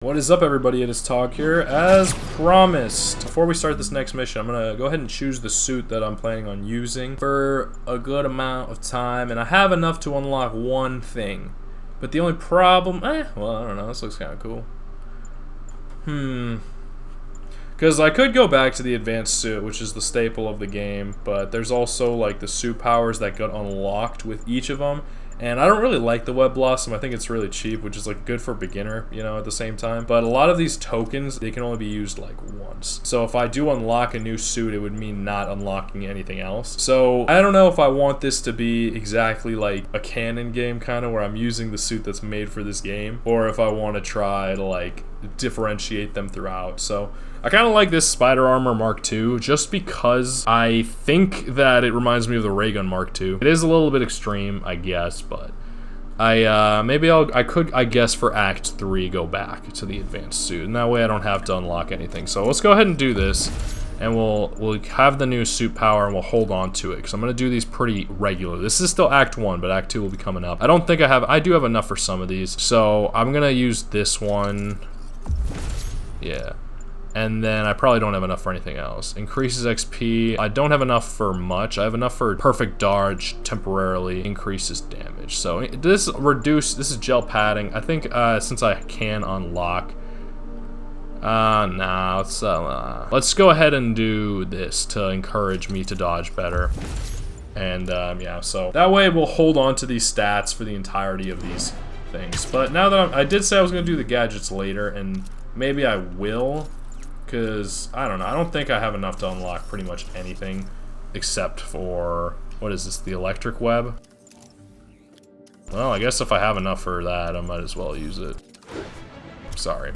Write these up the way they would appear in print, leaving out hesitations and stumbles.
What is up, everybody? It is Tog here. As promised, before we start this next mission, I'm gonna go ahead and choose the suit that I'm planning on using for a good amount of time, and I have enough to unlock one thing. But the only problem, well, I don't know, this looks kind of cool. Because I could go back to the advanced suit, which is the staple of the game, but there's also like the suit powers that got unlocked with each of them. And I don't really like the Web Blossom. I think it's really cheap, which is like good for beginner, you know, at the same time. But a lot of these tokens, they can only be used like once. So if I do unlock a new suit, it would mean not unlocking anything else. So I don't know if I want this to be exactly like a canon game kind of where I'm using the suit that's made for this game, or if I want to try to like differentiate them throughout. So I kind of like this Spider Armor Mark II just because I think that it reminds me of the Ray Gun Mark II. It is a little bit extreme, I guess, but I could, I guess, for Act 3 go back to the advanced suit, and that way I don't have to unlock anything. So let's go ahead and do this, and we'll have the new suit power, and we'll hold on to it, because I'm going to do these pretty regular. This is still Act 1, but Act 2 will be coming up. I don't think I do have enough for some of these, so I'm going to use this one. Yeah. And then I probably don't have enough for anything else. Increases XP. I don't have enough for much. I have enough for perfect dodge, temporarily increases damage. So this is gel padding. I think since I can unlock, nah, let's go ahead and do this to encourage me to dodge better. And yeah, so that way we'll hold on to these stats for the entirety of these things. But now that I did say I was gonna do the gadgets later, and maybe I will. Because, I don't know, I don't think I have enough to unlock pretty much anything except for, what is this, the electric web? Well, I guess if I have enough for that, I might as well use it. Sorry.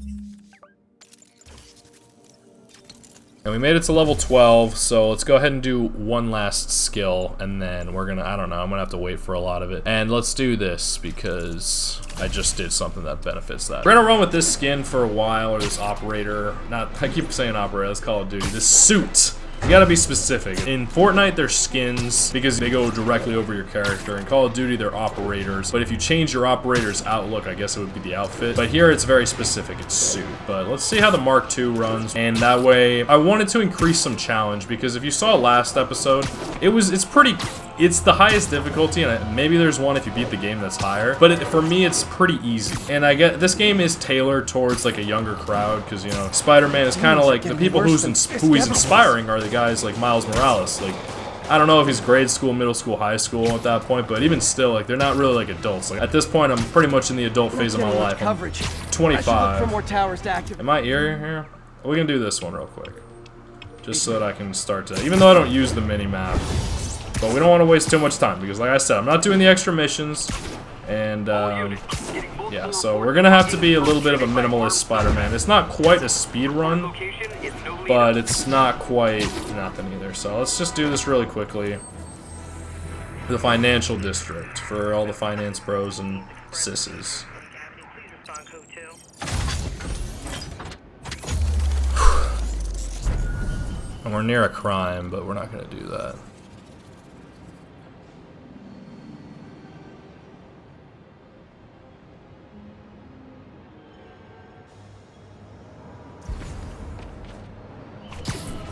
And we made it to level 12, so let's go ahead and do one last skill, and then we're gonna, I don't know, I'm gonna have to wait for a lot of it. And let's do this, because I just did something that benefits that. We're gonna run with this skin for a while, or this operator, I keep saying operator, that's Call of Duty, this suit. You gotta be specific. In Fortnite, they're skins because they go directly over your character. In Call of Duty, they're operators. But if you change your operator's outlook, I guess it would be the outfit. But here, it's very specific. It's suit. But let's see how the Mark II runs. And that way, I wanted to increase some challenge because if you saw last episode, it's the highest difficulty, and maybe there's one if you beat the game that's higher, but for me it's pretty easy. And I get this game is tailored towards like a younger crowd because, you know, Spider-Man is kind of like the people who he's inspiring are the guys like Miles Morales. Like, I don't know if he's grade school, middle school, high school at that point, but even still, like, they're not really like adults. Like, at this point, I'm pretty much in the adult phase of my life. I'm 25. Am I ear here? We can do this one real quick, just so that I can start to, even though I don't use the mini-map. But we don't want to waste too much time because, like I said, I'm not doing the extra missions, and yeah, so we're gonna have to be a little bit of a minimalist Spider-Man. It's not quite a speed run, but it's not quite nothing either. So let's just do this really quickly. The financial district for all the finance bros and sisses. And we're near a crime, but we're not gonna do that.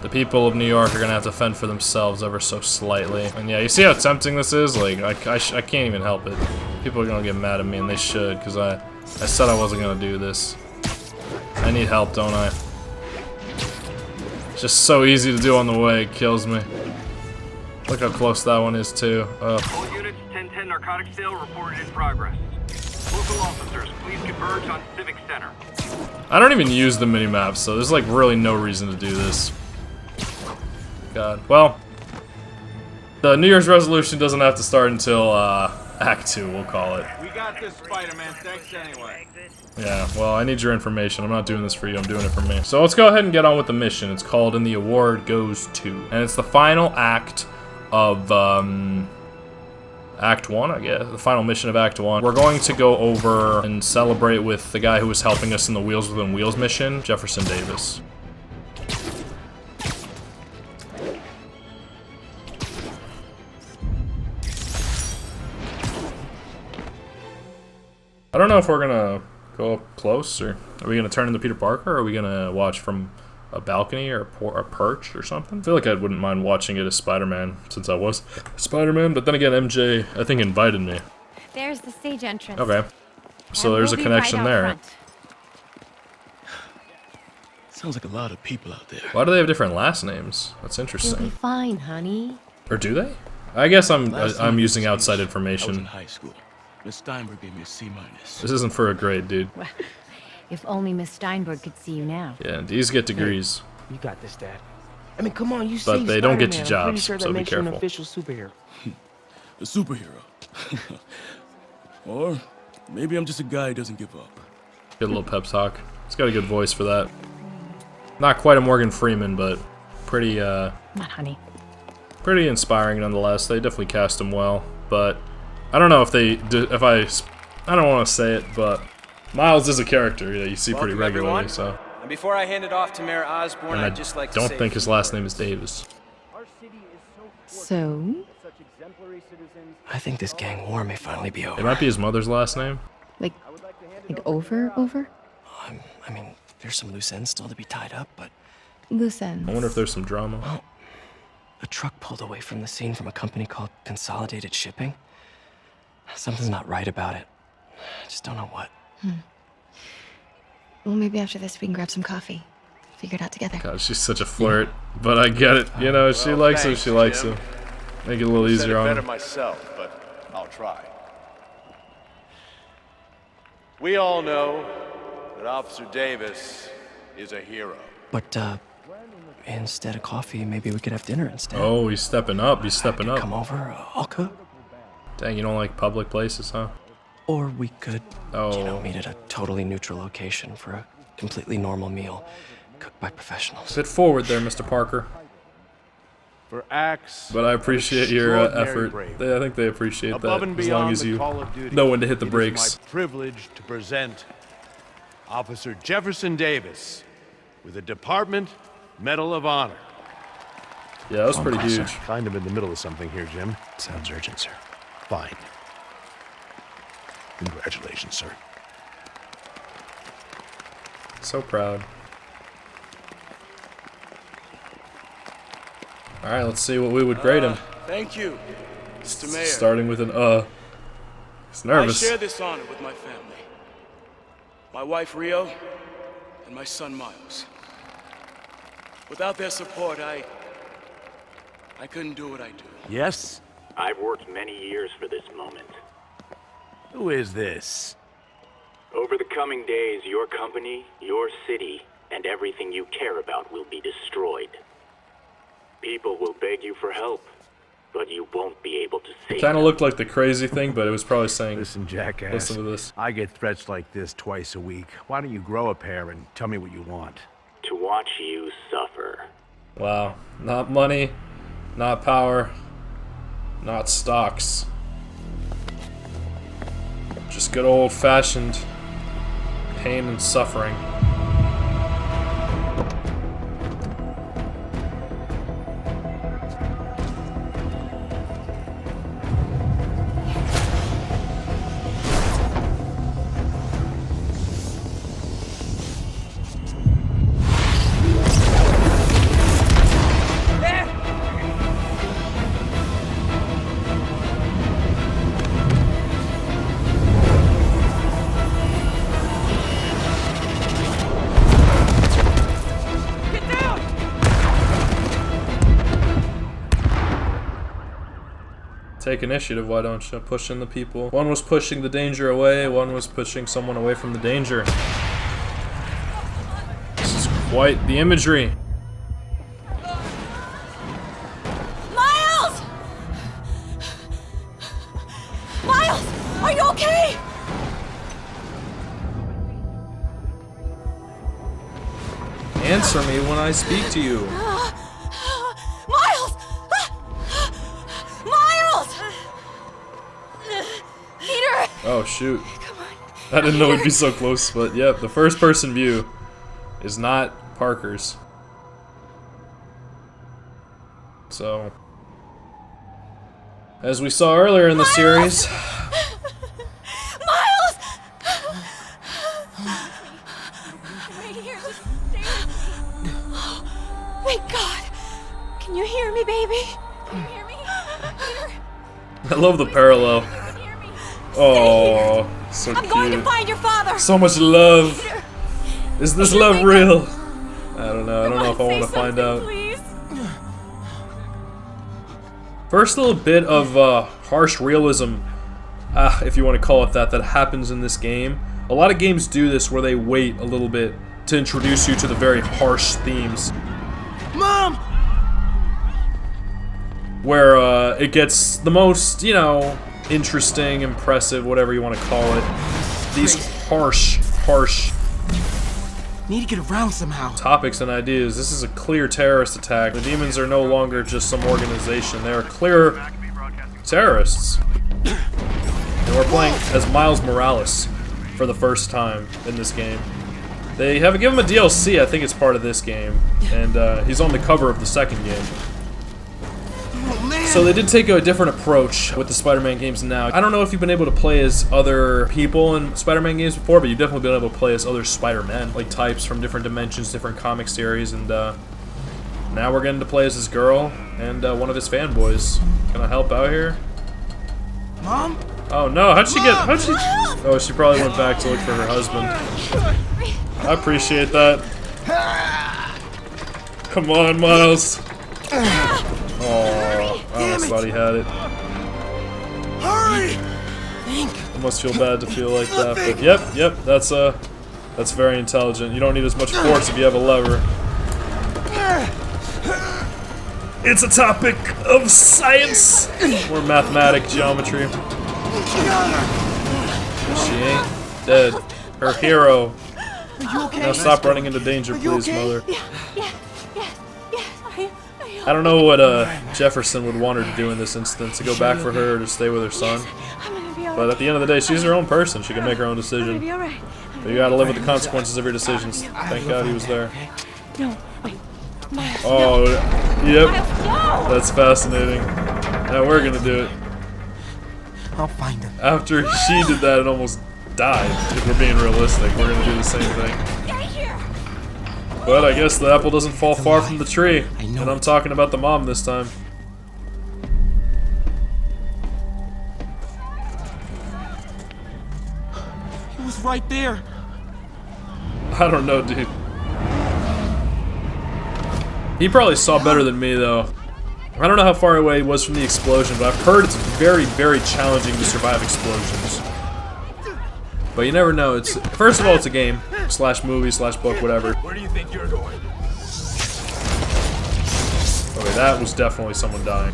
The people of New York are gonna have to fend for themselves ever so slightly. And yeah, you see how tempting this is? Like, I can't even help it. People are gonna get mad at me, and they should, because I said I wasn't gonna do this. I need help, don't I? It's just so easy to do on the way, it kills me. Look how close that one is, too. All units, 1010 narcotics sale reported in progress. Local officers, please converge on Civic Center. I don't even use the mini-map, so there's like really no reason to do this. God. Well, the New Year's resolution doesn't have to start until Act 2, we'll call it. We got this, Spider-Man. Thanks anyway. Yeah, well, I need your information. I'm not doing this for you, I'm doing it for me. So let's go ahead and get on with the mission. It's called And the Award Goes To. And it's the final act of Act 1, I guess. The final mission of Act 1. We're going to go over and celebrate with the guy who was helping us in the Wheels Within Wheels mission, Jefferson Davis. I don't know if we're gonna Go up close, or are we gonna turn into Peter Parker, or are we gonna watch from a balcony or a perch or something? I feel like I wouldn't mind watching it as Spider-Man, since I was Spider-Man, but then again, MJ, I think, invited me. There's the stage entrance. Okay. So And there's we'll a be connection right out there. front. Sounds like a lot of people out there. Why do they have different last names? That's You'll be interesting. fine, honey. Or do they? I guess Last time I'm I using was outside I was in information. high school. Miss Steinberg gave me a C-. This isn't for a grade, dude. If only Miss Steinberg could see you now. Yeah, D's get degrees. You got this, Dad. I mean, come on, you But saved they don't get Spider-Man. you I'm pretty jobs, sure that so be makes you an careful. official superhero. A superhero. Or maybe I'm just a guy who doesn't give up. Good little pep talk. He's got a good voice for that. Not quite a Morgan Freeman, but pretty Come on, honey. pretty inspiring nonetheless. They definitely cast him well, but I don't know if they I don't want to say it, but Miles is a character that you see pretty Welcome, regularly. everyone. So, And before I hand it off to Mayor Osborne, and I I'd just like to don't say think a his few last name words. is Davis. So? I think this gang war may finally be It over. might be his mother's last name. Like over? I mean, there's some loose ends still to be tied up, but Loose ends. I wonder if there's some drama. a truck pulled away from the scene from a company called Consolidated Shipping. Something's not right about it. I just don't know what. Well, maybe after this we can grab some coffee. Figure it out together. God, she's such a flirt, but I get it. You know, she likes him. thanks, She likes Jim. him. Make it a little Said easier it on better him. myself, but I'll try. We all know that Officer Davis is a hero. But, instead of coffee, maybe we could have dinner instead. Oh, he's stepping up. He's I stepping could come up. over, I'll cook. Dang, you don't like public places, huh? Or we could, Oh, meet at a totally neutral location for a completely normal meal cooked by professionals. bit forward there, Mr. Parker. For acts But I appreciate your extraordinary effort. bravery. I think they appreciate above that, and as long beyond as the you call of duty, know when to hit the it is brakes. my privilege to present Officer Jefferson Davis with the Department Medal of Honor. Yeah, that was pretty closer. huge. Find him in the middle of something here, Jim. Sounds urgent, sir. Fine. Congratulations, sir. So proud. Alright, let's see what we would grade him. Thank you, Mr. Mayor. Starting with an He's I nervous. share this honor with my family. My wife Rio and my son Miles. Without their support, I couldn't do what I do. Yes? I've worked many years for this moment. Who is this? Over the coming days, your company, your city, and everything you care about will be destroyed. People will beg you for help, but you won't be able to save Kind of them. looked like the crazy thing, but it was probably saying, Listen, jackass. listen to this. I get threats like this twice a week. Why don't you grow a pair and tell me what you want? To watch you suffer. Wow. Not money, not power, not stocks. Just good old-fashioned pain and suffering. Take initiative, why don't you? Pushing the people. One was pushing the danger away, one was pushing someone away from the danger. This is quite the imagery. Miles! Miles! Are you okay? Answer me when I speak to you. Miles! Miles! Peter! Oh shoot. I didn't know we'd be so close, but yep, the first person view is not Parker's. So, as we saw earlier in the series, Miles! right here. Just stay with me. Thank God. Can you hear me, baby? Can you hear me? Peter, I love the parallel. can you hear me? Oh, so I'm going to cute. find your father. So much love. Peter, Is this Peter, love wake real? up. I don't know. I don't know if I Say want to find something, out. Please. First little bit of harsh realism, if you want to call it that happens in this game. A lot of games do this where they wait a little bit to introduce you to the very harsh themes. Mom! Where it gets the most, you know, interesting, impressive, whatever you want to call it. These harsh Need to get around somehow. topics and ideas. This is a clear terrorist attack. The demons are no longer just some organization. They are clear terrorists. And we're playing as Miles Morales for the first time in this game. They have given him a DLC, I think it's part of this game, and he's on the cover of the second game. Oh, man. So they did take a different approach with the Spider-Man games now. I don't know if you've been able to play as other people in Spider-Man games before, but you've definitely been able to play as other Spider-Men, like types from different dimensions, different comic series, and now we're getting to play as this girl and one of his fanboys. Can I help out here? Mom? Oh no, how'd she Oh, she probably went back to look for her husband. I appreciate that. Come on, Miles. Oh, I almost thought he had it. Hurry! I must feel bad to feel like that, but yep, that's very intelligent. You don't need as much force if you have a lever. It's a topic of science or mathematic geometry. She ain't dead. Her hero. Are you okay? Now stop running into danger, please, okay? mother. Yeah. I don't know what Jefferson would want her to do in this instance, to go back for her or to stay with her son. I'm gonna be alright. But at the end of the day, she's her own person. She can make her own I'm gonna decision. be alright. But you gotta live with the consequences of your decisions. Thank God he was there. No, wait. Miles, Oh, no. yep. Miles, no! That's fascinating. Now we're gonna do it. I'll find him. After she did that and almost died, if we're being realistic, we're gonna do the same thing. Stay here! But I guess the apple doesn't fall far from the tree. I know And I'm it. talking about the mom this time. He was right there. I don't know, dude. He probably saw better than me, though. I don't know how far away he was from the explosion, but I've heard it's very, very challenging to survive explosions. But you never know. It's first of all, it's a game slash movie slash book, whatever. Where do you think you're going? Okay, that was definitely someone dying.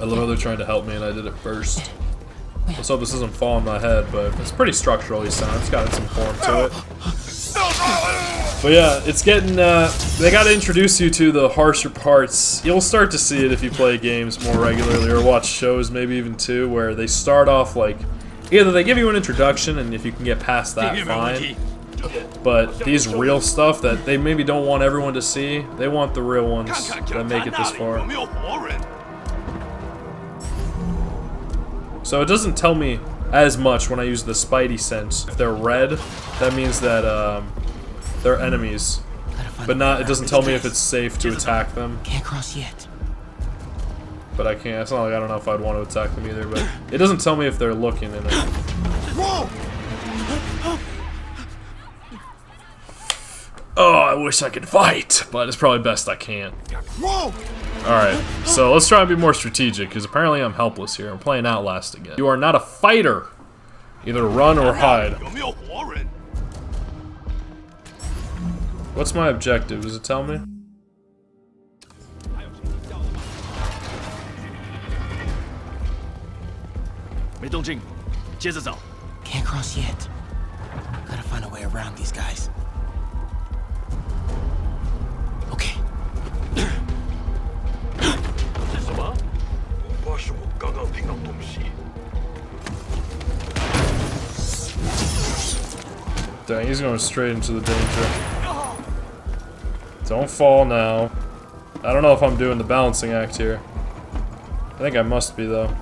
I love how they're trying to help me, and I did it first. Let's hope this doesn't fall on my head, but it's pretty structurally sound. It's got some form to it. But yeah, it's getting, they gotta introduce you to the harsher parts. You'll start to see it if you play games more regularly or watch shows, maybe even too, where they start off like, either they give you an introduction, and if you can get past that, fine. But these real stuff that they maybe don't want everyone to see, they want the real ones that make it this far. So it doesn't tell me as much when I use the Spidey sense. If they're red, that means that they're enemies. But not. It doesn't tell me if it's safe to attack them. Can't cross yet. But I can't. It's not like I don't know if I'd want to attack them either. But it doesn't tell me if they're looking in it. Whoa! Oh, I wish I could fight, but it's probably best I can't. Whoa! Alright, so let's try and be more strategic, because apparently I'm helpless here. I'm playing Outlast again. You are not a fighter! Either run or hide. What's my objective? Does it tell me? Can't cross yet. Gotta find a way around these guys. Okay. Dang, he's going straight into the danger. Don't fall now. I don't know if I'm doing the balancing act here. I think I must be, though.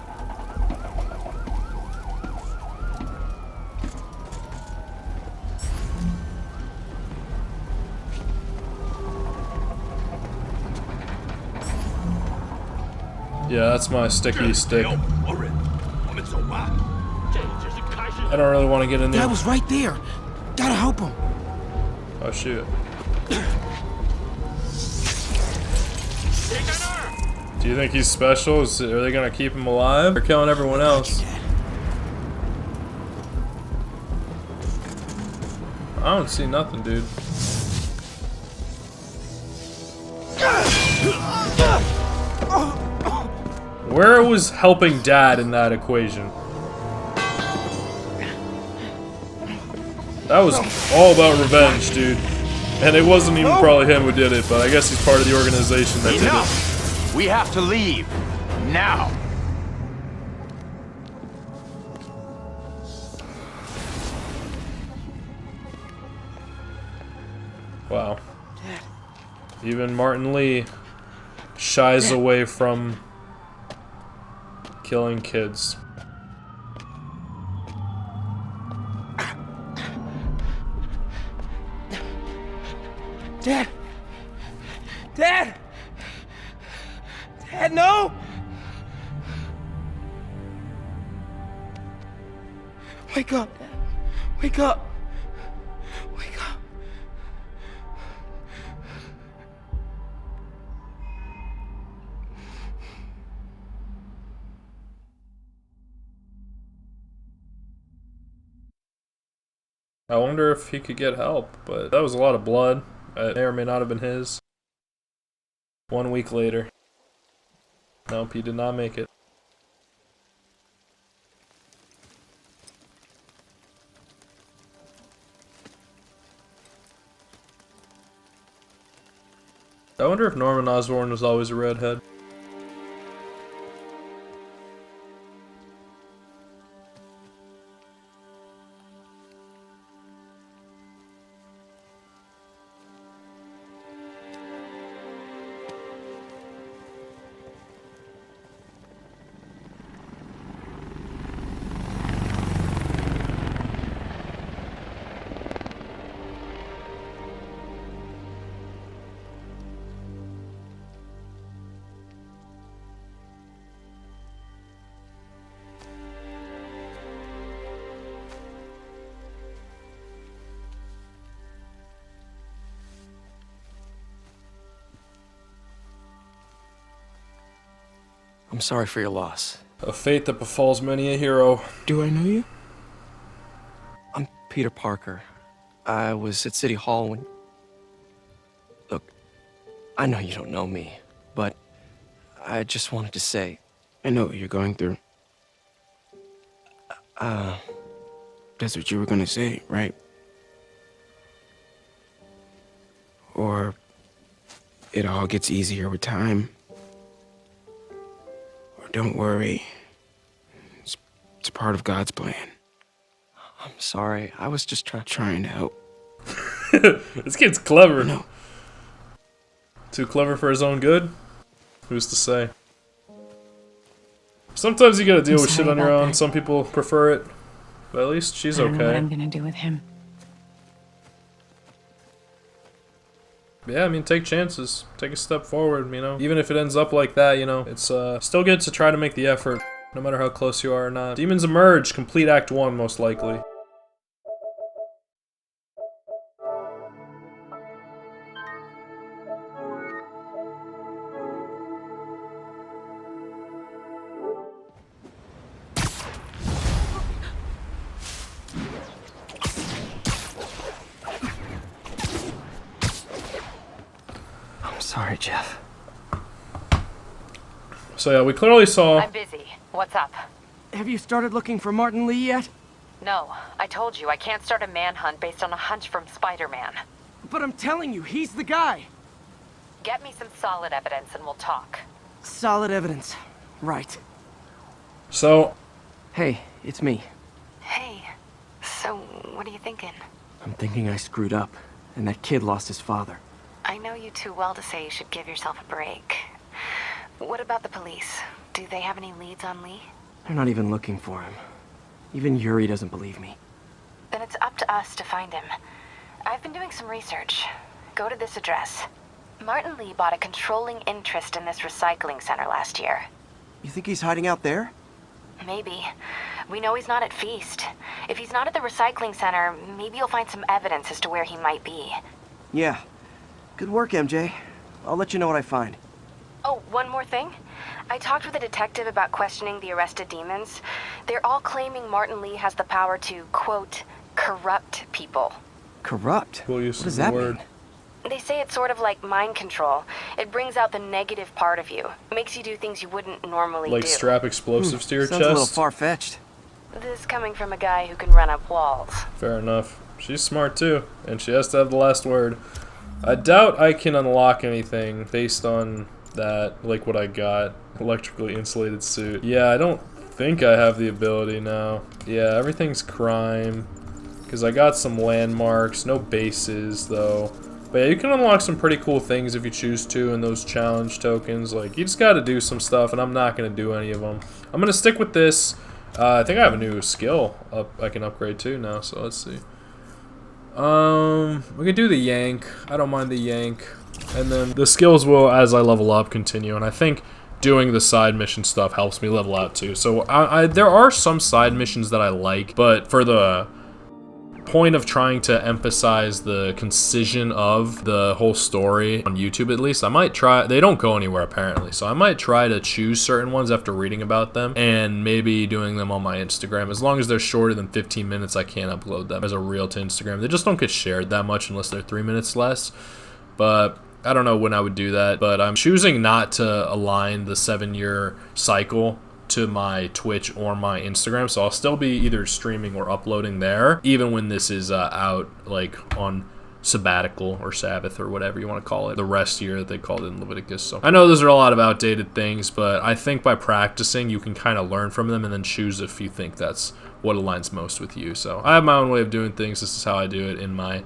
Yeah, that's my sticky stick. I don't really want to get in there. Dad was right there. Gotta help him. Oh shoot. Do you think he's special? Are they gonna keep him alive? They're killing everyone else. I don't see nothing, dude. Where was helping Dad in that equation? That was all about revenge, dude. And it wasn't even probably him who did it, but I guess he's part of the organization that did it. We have to leave. Now. Wow. Even Martin Lee shies away from killing kids. Dad! Dad! Dad, no! Wake up, Dad. Wake up. Wake up. I wonder if he could get help, but that was a lot of blood. It may or may not have been his. 1 week later. Nope, he did not make it. I wonder if Norman Osborn was always a redhead. I'm sorry for your loss. A fate that befalls many a hero. Do I know you? I'm Peter Parker. I was at City Hall when... Look, I know you don't know me, but I just wanted to say... I know what you're going through. That's what you were gonna say, right? Or it all gets easier with time. Or don't worry. It's part of God's plan. I'm sorry. I was just Trying to help. This kid's clever. No. Too clever for his own good? Who's to say? Sometimes you gotta deal with shit on your own. Some people prefer it. But at least she's I don't know what okay. I'm gonna do with him. Yeah, I mean, take chances. Take a step forward, you know? Even if it ends up like that, you know? It's still good to try to make the effort, no matter how close you are or not. Demons Emerge, complete Act 1, most likely. Sorry, Jeff. So yeah, we clearly saw... I'm busy. What's up? Have you started looking for Martin Lee yet? No, I told you I can't start a manhunt based on a hunch from Spider-Man. But I'm telling you, he's the guy. Get me some solid evidence and we'll talk. Solid evidence. Right. So... Hey, it's me. Hey, so what are you thinking? I'm thinking I screwed up, and that kid lost his father. I know you too well to say you should give yourself a break. What about the police? Do they have any leads on Lee? They're not even looking for him. Even Yuri doesn't believe me. Then it's up to us to find him. I've been doing some research. Go to this address. Martin Lee bought a controlling interest in this recycling center last year. You think he's hiding out there? Maybe. We know he's not at Feast. If he's not at the recycling center, maybe you'll find some evidence as to where he might be. Yeah. Good work, MJ. I'll let you know what I find. Oh, one more thing. I talked with a detective about questioning the arrested demons. They're all claiming Martin Lee has the power to, quote, corrupt people. Corrupt? Cool use What of does the that word. mean? They say it's sort of like mind control. It brings out the negative part of you. Makes you do things you wouldn't normally Like do. strap explosives to your Sounds a little chest? far-fetched. This coming from a guy who can run up walls. Fair enough. She's smart too, and she has to have the last word. I doubt I can unlock anything based on that, like what I got. Electrically insulated suit. Yeah, I don't think I have the ability now. Yeah, everything's crime. Because I got some landmarks, no bases though. But yeah, you can unlock some pretty cool things if you choose to in those challenge tokens. Like, you just gotta do some stuff, and I'm not gonna do any of them. I'm gonna stick with this. I think I have a new skill I can upgrade too now, so let's see. We could do the yank. I don't mind the yank. And then the skills will, as I level up, continue. And I think doing the side mission stuff helps me level out too. So there are some side missions that I like, but for the point of trying to emphasize the concision of the whole story on YouTube, at least, I might try. They don't go anywhere apparently, so I might try to choose certain ones after reading about them and maybe doing them on my Instagram. As long as they're shorter than 15 minutes, I can't upload them as a reel to Instagram. They just don't get shared that much unless they're 3 minutes less. But I don't know when I would do that, but I'm choosing not to align the 7-year cycle to my Twitch or my Instagram, so I'll still be either streaming or uploading there, even when this is out, like, on sabbatical or Sabbath or whatever you want to call it, the rest year that they called it in Leviticus. So I know those are a lot of outdated things, but I think by practicing, you can kind of learn from them and then choose if you think that's what aligns most with you. So I have my own way of doing things. This is how I do it in my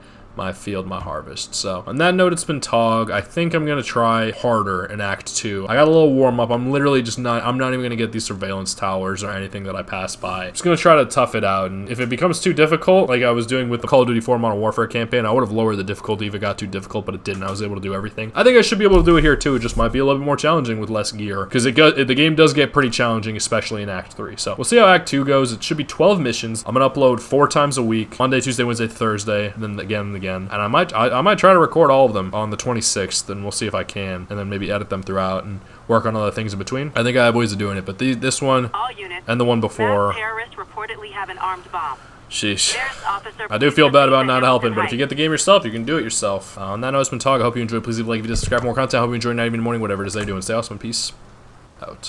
field, my harvest. So on that note, it's been Tog. I think I'm gonna try harder in Act 2. I got a little warm up. I'm literally just not, I'm not even gonna get these surveillance towers or anything that I pass by. I'm just gonna try to tough it out, and if it becomes too difficult, like I was doing with the Call of Duty 4 Modern Warfare campaign, I would have lowered the difficulty if it got too difficult, but it didn't. I was able to do everything. I think I should be able to do it here too. It just might be a little bit more challenging with less gear, because the game does get pretty challenging, especially in Act 3. So we'll see how Act 2 goes. It should be 12 missions. I'm gonna upload 4 times a week: Monday, Tuesday, Wednesday, Thursday, and then again and again. And I might try to record all of them on the 26th, and we'll see if I can, and then maybe edit them throughout and work on other things in between. I think I have ways of doing it, but this one and the one before. Terrorists reportedly have an armed bomb. Sheesh. I do feel bad about not helping, but if you get the game yourself, you can do it yourself. On that note, it's been Tog. I hope you enjoyed. Please leave a like if you did, subscribe for more content. I hope you enjoy Night Even Morning, whatever it is they do, and stay awesome. Peace out.